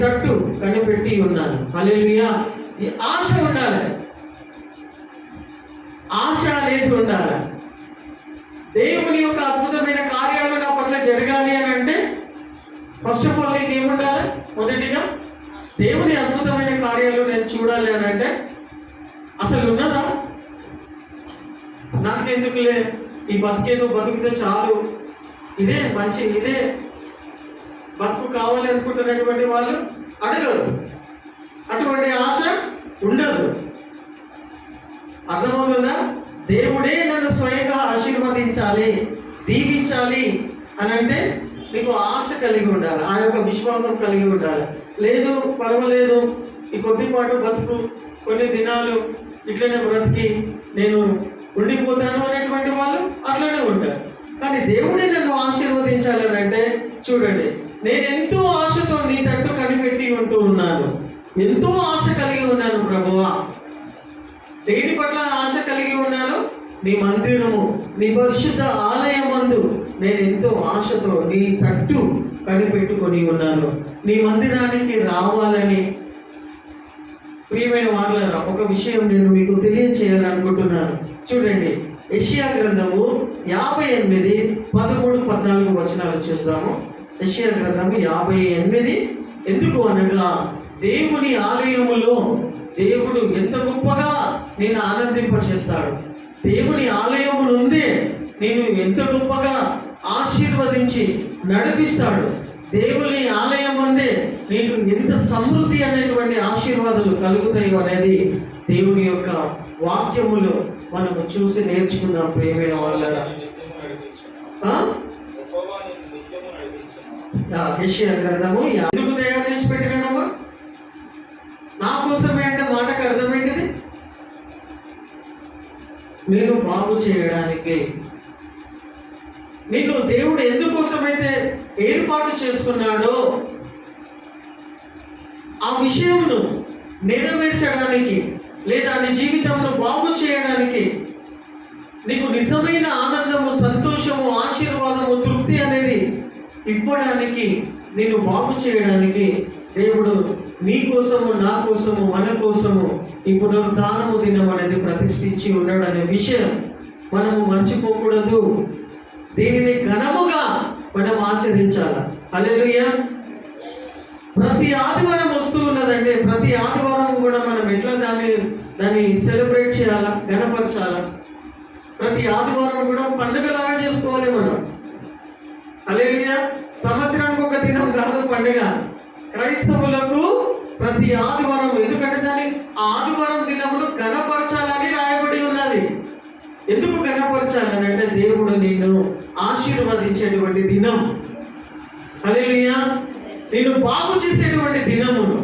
తట్టు కనిపెట్టి ఉన్నాను. హల్లెలూయా. ఈ ఆశ ఉండాలి, ఆశ అనేది ఉండాలి. దేవుని యొక్క అద్భుతమైన కార్యాలు నా పట్ల జరగాలి అని అంటే ఫస్ట్ ఆఫ్ ఆల్ నీకు ఏముండాలి? మొదటిగా దేవుని అద్భుతమైన కార్యాలు నేను చూడాలి అని అంటే అసలు ఉన్నదా? నాకెందుకులే, ఈ బతికేదో బతికితే చాలు, ఇదే మంచి, ఇదే బతుకు కావాలి అనుకుంటున్నటువంటి వాళ్ళు అడగరు, అటువంటి ఆశ ఉండదు. అర్థమవుతుందా? దేవుడే నన్ను స్వయంగా ఆశీర్వదించాలి, దీవించాలి అని అంటే నీకు ఆశ కలిగి ఉండాలి, ఆ యొక్క విశ్వాసం కలిగి ఉండాలి. లేదు పర్వాలేదు, ఈ కొద్దిపాటు బతుకు, కొన్ని దినాలు ఇట్లనే బ్రతికి నేను ఉండిపోతాను అనేటువంటి వాళ్ళు అట్లనే ఉంటారు. కానీ దేవుడే నన్ను ఆశీర్వదించాలి అని అంటే చూడండి, నేను ఎంతో ఆశతో నీ తట్టు కనిపెట్టి ఉంటూ ఉన్నాను, ఎంతో ఆశ కలిగి ఉన్నాను ప్రభువా. దేని పట్ల ఆశ కలిగి ఉన్నాను? నీ మందిరము, నీ పరిశుద్ధ ఆలయం మందు నేను ఎంతో ఆశతో నీ తట్టు కనిపెట్టుకొని ఉన్నాను, నీ మందిరానికి రావాలని. ప్రియమైన వారులారా, ఒక విషయం నేను మీకు తెలియచేయాలనుకుంటున్నాను. చూడండి, యెషయా గ్రంథము 58, 13, 14 వచనాలు చూద్దాము. యెషయా గ్రంథము 58. ఎందుకు అనగా దేవుని ఆలయములో దేవుడు ఎంత గొప్పగా నేను ఆనందింపచేస్తాడు, దేవుని ఆలయము నుండి నేను ఎంత గొప్పగా ఆశీర్వదించి నడిపిస్తాడు, దేవుని ఆలయం అందే నీకు ఎంత సమృద్ధి అనేటువంటి ఆశీర్వాదాలు కలుగుతాయో అనేది దేవుని యొక్క వాక్యములో మనము చూసి నేర్చుకుందాం. ప్రియమైన వాళ్ళరా, యెషయా గ్రంథము ఎందుకు తయారు చేసి పెట్టినాడమ్మా? నా కోసమే అంటే మాటకు అర్థమైంది, నేను బాగు చేయడానికి. నిన్ను దేవుడు ఎందుకోసమైతే ఏర్పాటు చేసుకున్నాడో ఆ విషయంను నెరవేర్చడానికి, లేదా నీ జీవితంలో బాగు చేయడానికి, నీకు నిజమైన ఆనందము, సంతోషము, ఆశీర్వాదము, తృప్తి అనేది ఇవ్వడానికి, నేను బాగు చేయడానికి దేవుడు నీ కోసము, నా కోసము, మన కోసము ఈ పునరుద్ధానము దినం అనేది ప్రతిష్ఠించి ఉన్నాడు అనే విషయం మనము మర్చిపోకూడదు. దీనిని ఘనముగా మనం ఆచరించాలి. హల్లెలూయా. ప్రతి ఆదివారం వస్తూ ఉన్నదంటే ప్రతి ఆదివారం కూడా మనం ఎట్లా దాన్ని సెలబ్రేట్ చేయాలా, ఘనపరచాలా. ప్రతి ఆదివారం కూడా పండుగలాగా చేసుకోవాలి మనం. హల్లెలూయా. సంవత్సరానికి ఒక దినం కాదు పండుగ క్రైస్తవులకు, ప్రతి ఆదివారం. ఎందుకంటే దాన్ని ఆదివారం దినములు ఘనపరచాలని రాయబడి ఉన్నది. ఎందుకు ఘనపరచాలని అంటే దేవుడు నిన్ను ఆశీర్వదించేటువంటి దినం. హల్లెలూయా. నిన్ను బాగు చేసేటువంటి దినమును,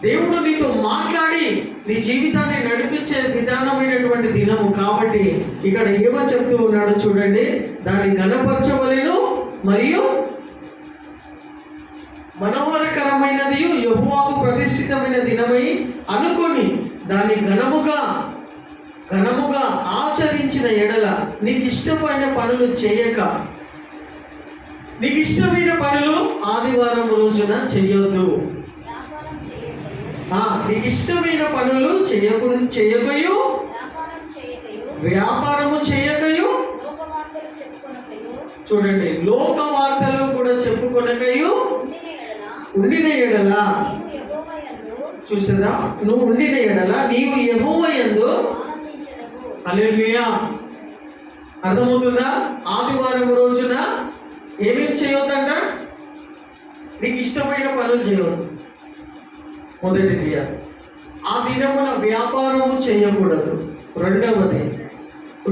దేవుడు నీతో మాట్లాడి నీ జీవితాన్ని నడిపించే విధానమైనటువంటి దినము. కాబట్టి ఇక్కడ ఏమో చెప్తూ ఉన్నాడో చూడండి, దాన్ని ఘనపరచవలెను మరియు మనోహరకరమైనది యెహోవాకు ప్రతిష్ఠితమైన దినమై అనుకొని దాన్ని ఘనముగా ఆచరించిన ఎడల నీకు ఇష్టమైన పనులు చేయక, నీకు ఇష్టమైన పనులు ఆదివారం రోజున చెయ్యొద్దు. నీకు ఇష్టమైన పనులు చేయకయు, వ్యాపారము చేయకయు, చూడండి, లోక వార్తలు కూడా చెప్పుకొనకయు ఉండిన ఎడల, చూసారా, నువ్వు ఉండిన ఎడల నీవు యెహోవా యందు. హల్లెలూయా. అర్థమవుతుందా? ఆదివారం రోజున ఏమేమి చేయొద్దంట? నీకు ఇష్టమైన పనులు చేయవద్దు. మొదటిది, ఆ దినమున వ్యాపారము చేయకూడదు. రెండవది,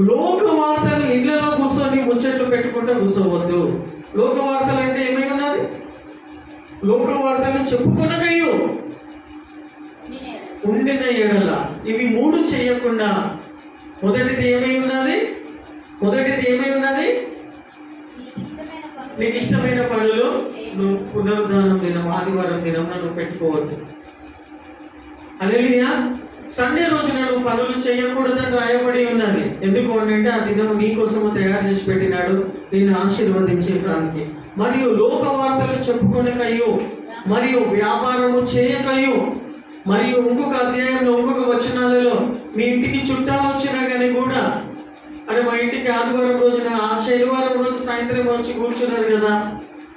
లోక వార్తలు ఇళ్లలో కూర్చొని ముచ్చట్లు పెట్టుకుంటూ కూర్చోవద్దు. లోక వార్తలు అంటే ఏమై ఉన్నది? లోక వార్తలు చెప్పుకొనకయు ఉండిన ఎడల. ఇవి 3 చేయకుండా మొదటిది ఏమై ఉన్నది? నీకు ఇష్టమైన పనులు నువ్వు పునరుద్ధానం దినం, ఆదివారం దినం నువ్వు పెట్టుకోవద్దు. హల్లెలూయా. సండే రోజున నువ్వు పనులు చేయకూడదని రాయబడి ఉన్నది. ఎందుకు అంటే ఆ దినం నీ కోసము తయారు చేసి పెట్టినాడు, నిన్ను ఆశీర్వదించడానికి. మరియు లోక వార్తలు చెప్పుకొనకయు మరియు వ్యాపారము చేయకయు. మరియు ఇంకొక అధ్యాయంలో ఇంకొక వచనాలలో మీ ఇంటికి చుట్టాలు వచ్చినా కానీ కూడా, అరే మా ఇంటికి ఆదివారం రోజున ఆ శనివారం రోజు సాయంత్రం వచ్చి కూర్చున్నారు కదా,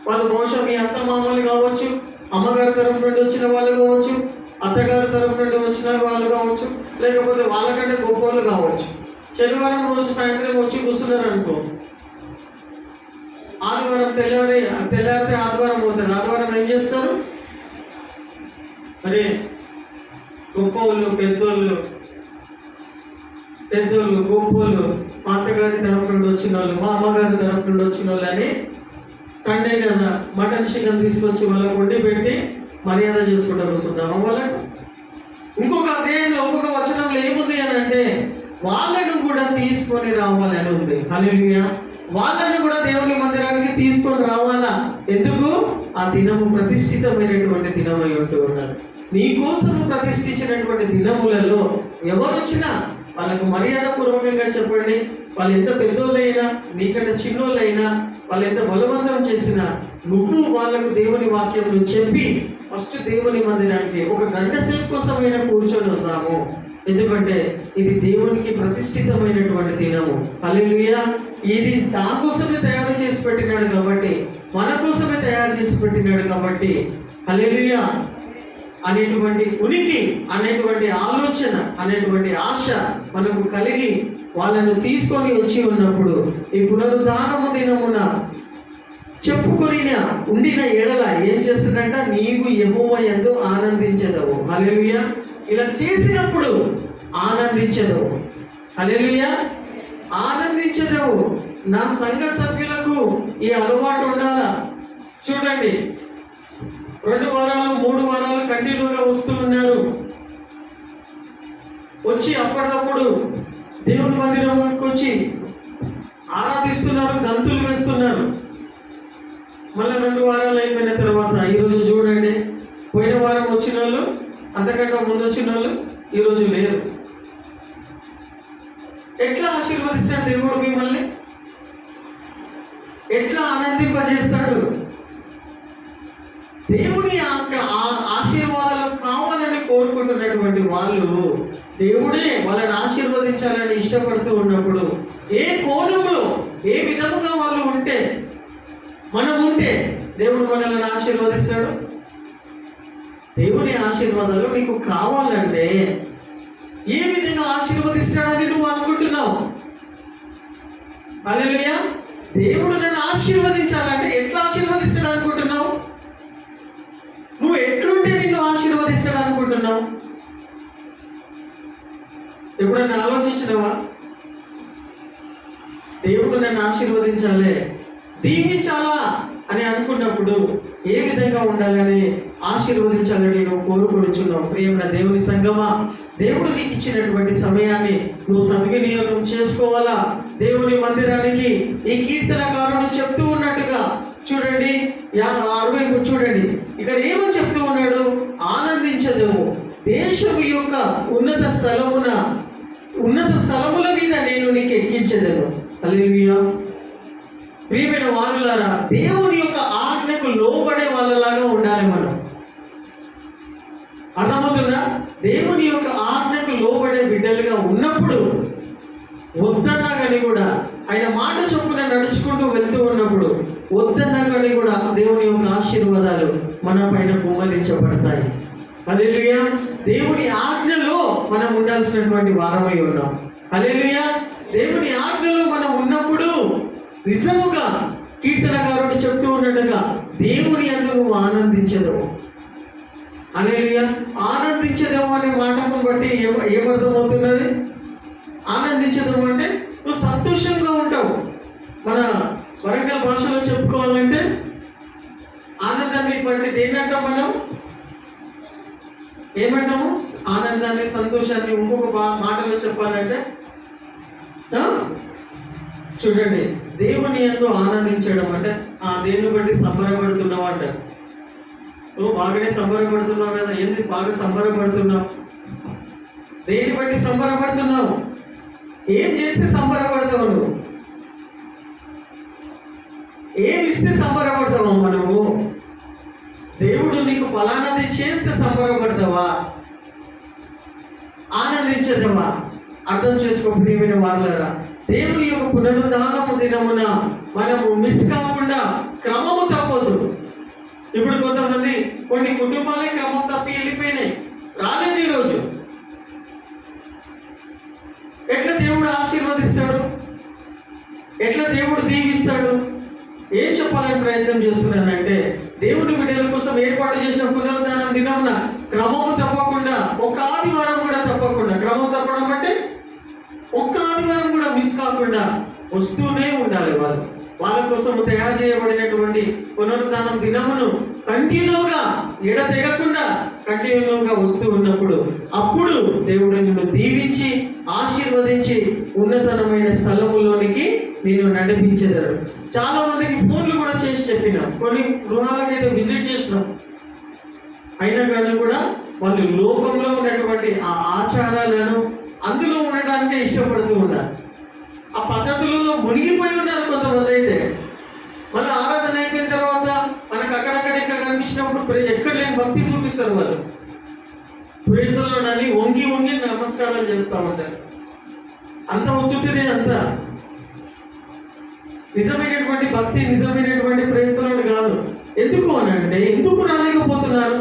వాళ్ళు బహుశా మీ అత్త మామలు కావచ్చు, అమ్మగారి తరపు నుండి వచ్చిన వాళ్ళు కావచ్చు, అత్తగారి తరపు నుండి వచ్చిన వాళ్ళు కావచ్చు, లేకపోతే వాళ్ళకంటే గొప్ప వాళ్ళు కావచ్చు. శనివారం రోజు సాయంత్రం వచ్చి కూర్చున్నారు అనుకో, ఆదివారం తెల్లారితే ఆదివారం పోతారు. ఆదివారం ఏం చేస్తారు? మరి గొప్పవాళ్ళు పెద్దోళ్ళు గొప్పవాళ్ళు, మా అత్తగారి తరపు నుండి వచ్చిన వాళ్ళు, మా అమ్మగారి తరపు నుండి వచ్చిన వాళ్ళు అని సండే కదా మటన్ చికెన్ తీసుకొచ్చి వాళ్ళకు వండి పెట్టి మర్యాద చేసుకుంటారు వస్తుందామా వాళ్ళకు. ఇంకొక అధ్యాయంలో ఇంకొక వచనంలో ఏముంది అని అంటే, వాళ్ళను కూడా తీసుకొని రావాలని ఉంది. హల్లెలూయా. వాళ్ళను కూడా దేవుని మందిరానికి తీసుకొని రావాలా? ఎందుకు? ఆ దినము ప్రతిష్ఠితమైనటువంటి దినమై ఉంటూ ఉన్నది. నీ కోసం ప్రతిష్ఠించినటువంటి దినములలో ఎవరు వచ్చినా వాళ్ళకు మర్యాద పూర్వకంగా చెప్పండి. వాళ్ళు ఎంత పెద్దోళ్ళైనా, నీకంటే చిన్నోళ్ళైనా, వాళ్ళు ఎంత బలవంతం చేసినా నువ్వు వాళ్ళకు దేవుని వాక్యం చెప్పి ఫస్ట్ దేవుని మందిరానికి ఒక గంట సేపు కోసమైనా కూర్చొని వస్తాము. ఎందుకంటే ఇది దేవునికి ప్రతిష్ఠితమైనటువంటి దినము. హల్లెలూయా. ఇది దానికోసమే తయారు చేసి పెట్టినాడు కాబట్టి, మన కోసమే తయారు చేసి పెట్టినాడు కాబట్టి, హల్లెలూయా అనేటువంటి ఉనికి, అనేటువంటి ఆలోచన, అనేటువంటి ఆశ మనకు కలిగి వాళ్ళను తీసుకొని వచ్చి ఉన్నప్పుడు ఈ పునరుద్ధానము దినమున చెప్పుకొని ఉండిన ఎడల ఏం చేస్తుందంట? నీవు యెహోవా యందు ఆనందించెదవు. హల్లెలూయా. ఇలా చేసినప్పుడు ఆనందించెదవు. హల్లెలూయా. ఆనందించెదవు. నా సంఘ సభ్యులకు ఈ అలవాటు ఉండాలా? చూడండి, 2 వారాలు 3 వారాలు కంటిన్యూగా వస్తూ ఉన్నారు. వచ్చి అప్పటికప్పుడు దేవుని మందిరంకి వచ్చి ఆరాధిస్తున్నారు, గంతులు వేస్తున్నారు. మళ్ళీ 2 వారాలు అయిపోయిన తర్వాత ఈరోజు చూడండి, పోయిన వారం వచ్చిన వాళ్ళు, అంతకంటే ముందు వచ్చిన వాళ్ళు ఈరోజు లేరు. ఎట్లా ఆశీర్వదిస్తాడు దేవుడు మిమ్మల్ని? ఎట్లా ఆనందింపజేస్తాడు? దేవుని ఆశీర్వాదాలు కావాలని కోరుకుంటున్నటువంటి వాళ్ళు దేవుడే వాళ్ళని ఆశీర్వదించాలని ఇష్టపడుతూ ఉన్నప్పుడు, ఏ కోణంలో ఏ విధముగా వాళ్ళు ఉంటే, మనం ఉంటే దేవుడు మనల్ని ఆశీర్వదిస్తాడు. దేవుని ఆశీర్వాదాలు నీకు కావాలంటే ఏ విధంగా ఆశీర్వదిస్తాడని నువ్వు అనుకుంటున్నావు? హల్లెలూయా. దేవుడు నన్ను ఆశీర్వదించాలంటే ఎట్లా ఆశీర్వదిస్తాడు అనుకుంటున్నావు? నువ్వు ఎట్లుంటే నిన్ను ఆశీర్వదిస్తాడు అనుకుంటున్నావు? ఎప్పుడన్నా ఆలోచించినవా? దేవుడు నన్ను ఆశీర్వదించాలి, దీవించాలా అని అనుకున్నప్పుడు ఏ విధంగా ఉండాలని, ఆశీర్వదించాలని నువ్వు కోరుకొనిచున్నావు. ప్రియమైన దేవుని సంగమా, దేవుడు నీకు ఇచ్చినటువంటి సమయాన్ని నువ్వు సద్వినియోగం చేసుకోవాలా. దేవుని మందిరానికి ఈ కీర్తనకారుడు చెప్తూ ఉన్నట్టుగా చూడండి, 60 చూడండి, ఇక్కడ ఏమని చెప్తూ ఉన్నాడు? ఆనందించదేమో దేశము యొక్క ఉన్నత స్థలముల మీద నేను నీకు ఎక్కించదను. హల్లెలూయా. ప్రియమైన వారులారా, దేవుని యొక్క ఆజ్ఞకు లోబడే వాళ్ళలాగా ఉండాలి మనం. అర్థమవుతుందా? దేవుని యొక్క ఆజ్ఞకు లోబడే బిడ్డలుగా ఉన్నప్పుడు వద్దన్నా కానీ కూడా, ఆయన మాట చొప్పున నడుచుకుంటూ వెళ్తూ ఉన్నప్పుడు వద్దన్నా కానీ కూడా దేవుని యొక్క ఆశీర్వాదాలు మన పైన కుమ్మరించబడతాయి. హల్లెలూయా. దేవుని ఆజ్ఞలో మనం ఉండాల్సినటువంటి వారమై ఉన్నాం. హల్లెలూయా. దేవుని ఆజ్ఞలో మనం ఉన్నప్పుడు నిజముగా కీర్తనకారుడు చెప్తూ ఉన్నట్టుగా దేవుని యందు నువ్వు ఆనందించదవు. హల్లెలూయా. ఆనందించదవు అనే మాటను బట్టి ఏమర్థమవుతున్నది? ఆనందించదము అంటే నువ్వు సంతోషంగా ఉంటావు. మన వరంగల్ భాషలో చెప్పుకోవాలంటే ఆనందాన్ని బట్టి దేన్నంటాం మనం? ఏమంటాము? ఆనందాన్ని, సంతోషాన్ని ఇంకొక మాటలో చెప్పాలంటే చూడండి, దేవుని యందు ఆనందించడం అంటే దేన్ని బట్టి సంబరపడుతున్నావు అంటారు. నువ్వు బాగానే సంబరపడుతున్నావు కదా, ఎందుకు బాగా సంబరపడుతున్నావు? దేన్ని బట్టి సంబరపడుతున్నావు? ఏం చేస్తే సంబరపడతావు? నువ్వు ఏం ఇస్తే సంబరపడతావు? మనము దేవుడు నీకు ఫలానాది చేస్తే సంబరపడతావా, ఆనందించదవా? అర్థం చేసుకో ప్రియమైన వారులారా. దేవుని యొక్క పునరుద్ధానము దినమున మనము మిస్ కాకుండా క్రమము తప్పదు. ఇప్పుడు కొంతమంది కొన్ని కుటుంబాలే క్రమం తప్పి వెళ్ళిపోయినాయి, రాలేదు ఈరోజు. ఎట్లా దేవుడు ఆశీర్వదిస్తాడు? ఎట్లా దేవుడు దీవిస్తాడు? ఏం చెప్పాలని ప్రయత్నం చేస్తున్నానంటే, దేవుని బిడ్డల కోసం ఏర్పాటు చేసిన పునరుద్ధానం దినమున క్రమము తప్పకుండా, ఒక ఆదివారం కూడా తప్పకుండా, క్రమం తప్పడం అంటే ఒక్క ఆదివారం కూడా మిస్ కాకుండా వస్తూనే ఉండాలి. వాళ్ళ కోసం తయారు చేయబడినటువంటి పునరుద్ధానం దినమును కంటిన్యూగా ఎడతెగకుండా కంటిన్యూగా వస్తూ ఉన్నప్పుడు అప్పుడు దేవుడు నిన్ను దీవించి ఆశీర్వదించి ఉన్నతమైన స్థలములోనికి నేను నడిపించేదాడు. చాలా మందికి ఫోన్లు కూడా చేసి చెప్పినాం, కొన్ని గృహాలకు అయితే విజిట్ చేసినాం. అయినా కానీ కూడా వాళ్ళు లోకంలో ఉన్నటువంటి ఆ ఆచారాలను అందులో ఉండడానికే ఇష్టపడుతూ ఉన్నారు. ఆ పద్ధతులలో మునిగిపోయి ఉన్నారు కొంతమంది. అయితే మళ్ళీ ఆరాధన అయిపోయిన తర్వాత మనకు అక్కడక్కడ ఇక్కడ కనిపించినప్పుడు ఎక్కడ లేని భక్తి చూపిస్తారు వాళ్ళు. ప్రేసలోనని వంగి వంగి నమస్కారాలు చేస్తామంటారు. అంత ఉత్తుతిదే అంతా. నిజమైనటువంటి భక్తి, నిజమైనటువంటి ప్రేసలోడు కాదు. ఎందుకు అని అంటే, ఎందుకు రాలేకపోతున్నారు?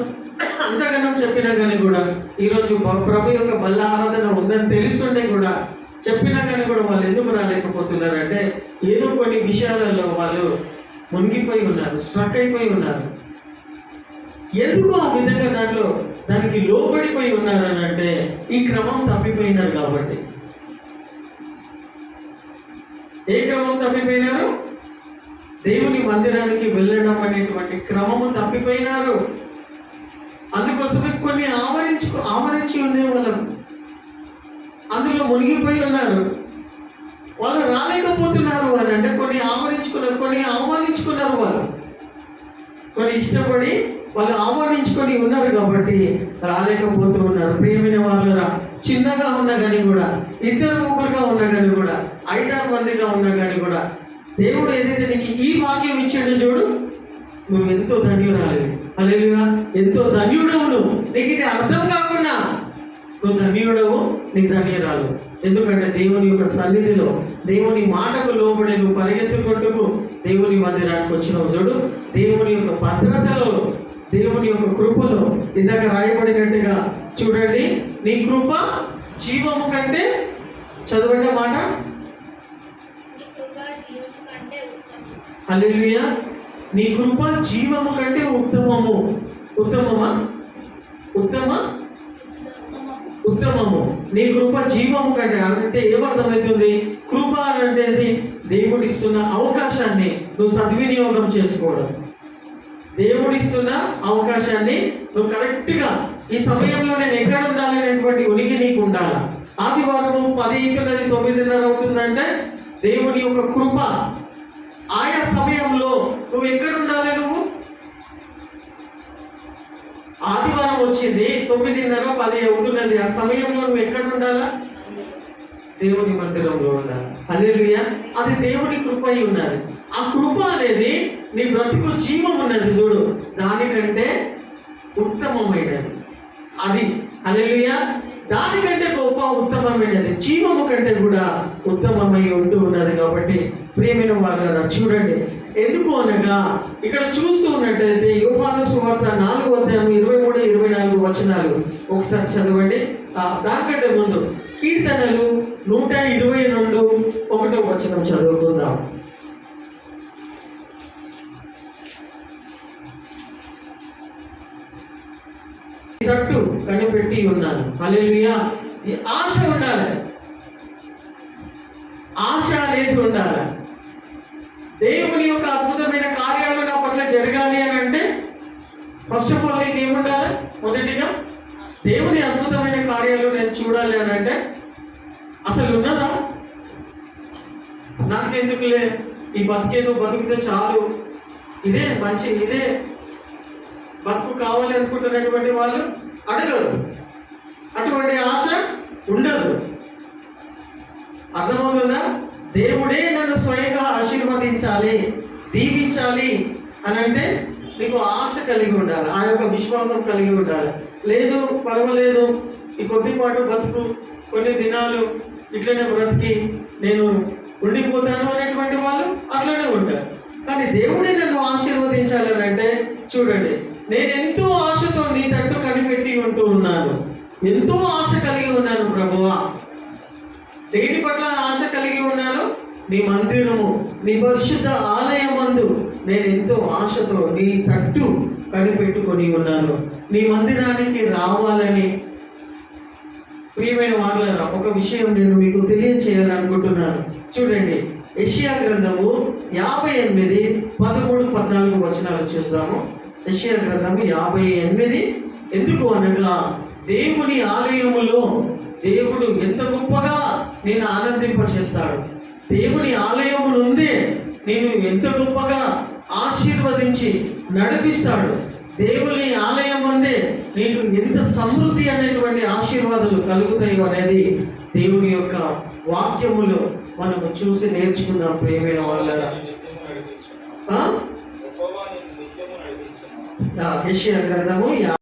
అంతగానం చెప్పినా కానీ కూడా ఈరోజు ప్రభు యొక్క బల్ల ఆరాధన ఉందని తెలుస్తుంటే కూడా చెప్పినా కానీ కూడా వాళ్ళు ఎందుకు రాలేకపోతున్నారు అంటే, ఏదో కొన్ని విషయాలలో వాళ్ళు మునిగిపోయి ఉన్నారు, స్ట్రక్ అయిపోయి ఉన్నారు. ఎందుకు ఆ విధంగా దానికి లోబడిపోయి ఉన్నారు అని అంటే, ఈ క్రమం తప్పిపోయినారు కాబట్టి. ఏ క్రమం తప్పిపోయినారు? దేవుని మందిరానికి వెళ్ళడం అనేటువంటి క్రమము తప్పిపోయినారు. అందుకోసమే కొన్ని ఆవరించి ఉండే వాళ్ళు అందులో మునిగిపోయి ఉన్నారు. వాళ్ళు రాలేకపోతున్నారు అని అంటే, కొన్ని ఆవరించుకున్నారు, కొన్ని ఆహ్వానించుకున్నారు. కొన్ని ఇష్టపడి వాళ్ళు ఆహ్వానించుకొని ఉన్నారు కాబట్టి రాలేకపోతూ ఉన్నారు. ప్రియమైన వాళ్ళరా, చిన్నగా ఉన్నా కానీ కూడా, ఇద్దరు ముగ్గురుగా ఉన్నా కానీ కూడా, 5-6 మందిగా ఉన్నా కానీ కూడా, దేవుడు ఏదైతే నీకు ఈ భాగ్యం ఇచ్చాడో చూడు, నువ్వు ఎంతో ధన్యురాలి. హల్లెలూయా. ఎంతో ధన్యుడవు నువ్వు. నీకు ఇది అర్థం కాకుండా నువ్వు ధన్యుడవు, నీకు ధన్యురాలు. ఎందుకంటే దేవుని యొక్క సన్నిధిలో, దేవుని మాటకు లోబడి నువ్వు పరిగెత్తుకుంటూ దేవుని మందిరానికి వచ్చినావు చూడు. దేవుని యొక్క భద్రతలో, దేవుని యొక్క కృపలో ఇందాక రాయబడినట్టుగా చూడండి, నీ కృప జీవము కంటే, చదవండి మాట, హల్లెలూయా, నీ కృప జీవము కంటే ఉత్తమము. ఉత్తమము. నీ కృప జీవము కంటే అంటే ఏమర్థమవుతుంది? కృప అంటే దేవుడిస్తున్న అవకాశాన్ని నువ్వు సద్వినియోగం చేసుకోవడం. దేవుడిస్తున్న అవకాశాన్ని నువ్వు కరెక్ట్గా ఈ సమయంలో నేను ఎక్కడ ఉండాలి అనేటువంటి ఉనికి నీకు ఉండాలి. ఆదివారం 10 9:30 అవుతుందంటే దేవుని యొక్క కృప ఆయా సమయంలో నువ్వు ఎక్కడ ఉండాలి? నువ్వు ఆదివారం వచ్చింది 9:30 10 అవుతున్నది, ఆ సమయంలో నువ్వు ఎక్కడ ఉండాలా? దేవుని మందిరంలో ఉండాలి. హల్లెలూయా. అది దేవుని కృప అయి ఉన్నది. ఆ కృప అనేది నీ బ్రతుకు జీవం ఉన్నది చూడు, దానికంటే ఉత్తమమైనది అది. హల్లెలూయా. దానికంటే గొప్ప ఉత్తమమైనది, జీవము కంటే కూడా ఉత్తమమై ఉంటూ ఉన్నది. కాబట్టి ప్రియమైన వారులారా చూడండి, ఎందుకు అనగా ఇక్కడ చూస్తూ ఉన్నట్టయితే యోహాను సువార్త 4:23-24 వచనాలు ఒకసారి చదవండి. దానికంటే ముందు కీర్తనలు 122 వచనం చదువుకుందాం. తట్టు కనిపెట్టి ఉన్నాను. హల్లెలూయా. ఈ ఆశ ఉండాలి, ఆశ అనేది ఉండాలి. దేవుని యొక్క అద్భుతమైన కార్యాలు నా పట్ల జరగాలి అని అంటే ఫస్ట్ ఆఫ్ ఆల్ నీకు ఏముండాలి? మొదటిగా దేవుని అద్భుతమైన కార్యాలు నేను చూడాలి అని అంటే అసలు ఉన్నదా? నాకెందుకులే, ఈ బతికేదో బతికితే చాలు, ఇదే మంచి, ఇదే బతుకు కావాలి అనుకుంటున్నటువంటి వాళ్ళు అడగరు. అటువంటి ఆశ ఉండదు. అర్థమవుతుందా? దేవుడే నన్ను స్వయంగా ఆశీర్వదించాలి, దీవించాలి అని అంటే మీకు ఆశ కలిగి ఉండాలి, ఆ యొక్క విశ్వాసం కలిగి ఉండాలి. లేదు పర్వాలేదు, ఈ కొద్దిపాటు బతుకు, కొన్ని దినాలు ఇట్లనే బ్రతికి నేను ఉండిపోతాను అనేటువంటి వాళ్ళు అట్లనే ఉంటారు. కానీ దేవుడే నన్ను ఆశీర్వదించాలని అంటే చూడండి, నేను ఎంతో ఆశతో నీ తట్టు కనిపెట్టి ఉంటూ ఉన్నాను, ఎంతో ఆశ కలిగి ఉన్నాను ప్రభువా. దేని పట్ల ఆశ కలిగి ఉన్నాను? నీ మందిరము, నీ పరిశుద్ధ ఆలయం మందు నేను ఎంతో ఆశతో నీ తట్టు కనిపెట్టుకొని ఉన్నాను, నీ మందిరానికి రావాలని. ప్రియమైన వారులారా, ఒక విషయం నేను మీకు తెలియచేయాలనుకుంటున్నాను. చూడండి, యెషయా గ్రంథము 58, 13, 14 వచనాలు చూద్దాము. యెషయా గ్రంథము 58. ఎందుకు అనగా దేవుని ఆలయములో దేవుడు ఎంత గొప్పగా నేను ఆనందింపచేస్తాడు. దేవుని ఆలయము నుండి నేను ఎంత గొప్పగా ఆశీర్వదించి నడిపిస్తాడు. దేవుని ఆలయం అందే నీకు ఎంత సమృద్ధి అనేటువంటి ఆశీర్వాదాలు కలుగుతాయో అనేది దేవుని యొక్క వాక్యములో మనము చూసి నేర్చుకుందాం. ప్రియమైన వాళ్ళరా, యెషయా గ్రంథము